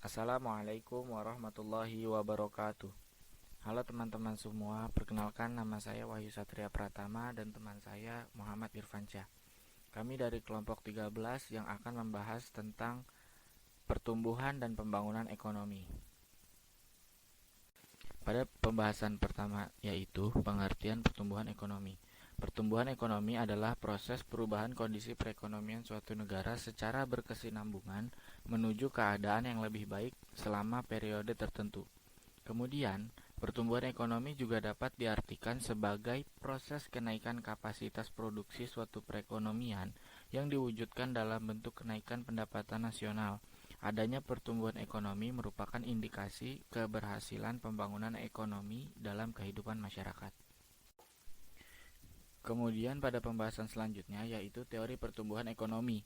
Assalamualaikum warahmatullahi wabarakatuh. Halo teman-teman semua, perkenalkan nama saya Wahyu Satria Pratama dan teman saya Muhammad Irfansyah. Kami dari kelompok 13 yang akan membahas tentang pertumbuhan dan pembangunan ekonomi. Pada pembahasan pertama yaitu pengertian pertumbuhan ekonomi. Pertumbuhan ekonomi adalah proses perubahan kondisi perekonomian suatu negara secara berkesinambungan menuju keadaan yang lebih baik selama periode tertentu. Kemudian, pertumbuhan ekonomi juga dapat diartikan sebagai proses kenaikan kapasitas produksi suatu perekonomian yang diwujudkan dalam bentuk kenaikan pendapatan nasional. Adanya pertumbuhan ekonomi merupakan indikasi keberhasilan pembangunan ekonomi dalam kehidupan masyarakat. Kemudian pada pembahasan selanjutnya yaitu teori pertumbuhan ekonomi.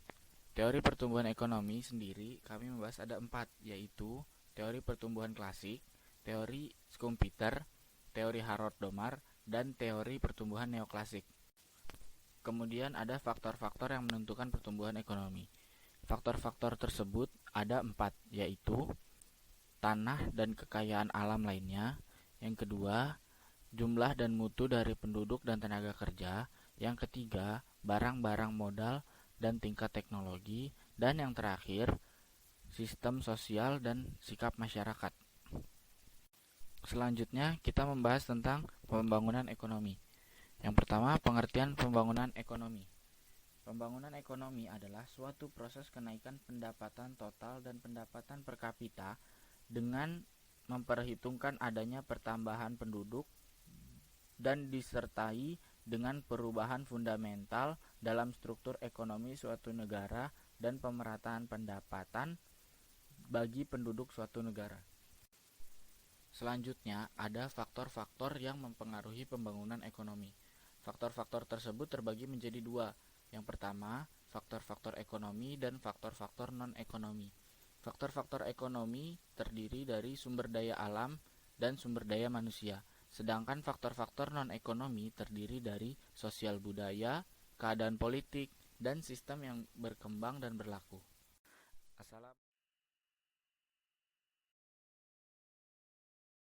Teori pertumbuhan ekonomi sendiri kami membahas ada 4, yaitu teori pertumbuhan klasik, teori Schumpeter, teori Harrod-Domar, dan teori pertumbuhan neoklasik. Kemudian ada faktor-faktor yang menentukan pertumbuhan ekonomi. Faktor-faktor tersebut ada 4, yaitu tanah dan kekayaan alam lainnya. Yang kedua, jumlah dan mutu dari penduduk dan tenaga kerja. Yang ketiga, barang-barang modal dan tingkat teknologi. Dan yang terakhir, sistem sosial dan sikap masyarakat. Selanjutnya, kita membahas tentang pembangunan ekonomi. Yang pertama, pengertian pembangunan ekonomi. Pembangunan ekonomi adalah suatu proses kenaikan pendapatan total dan pendapatan per kapita dengan memperhitungkan adanya pertambahan penduduk dan disertai dengan perubahan fundamental dalam struktur ekonomi suatu negara dan pemerataan pendapatan bagi penduduk suatu negara. Selanjutnya, ada faktor-faktor yang mempengaruhi pembangunan ekonomi. Faktor-faktor tersebut terbagi menjadi 2. Yang pertama, faktor-faktor ekonomi dan faktor-faktor non-ekonomi. Faktor-faktor ekonomi terdiri dari sumber daya alam dan sumber daya manusia. Sedangkan faktor-faktor non-ekonomi terdiri dari sosial budaya, keadaan politik, dan sistem yang berkembang dan berlaku. Assalamualaikum.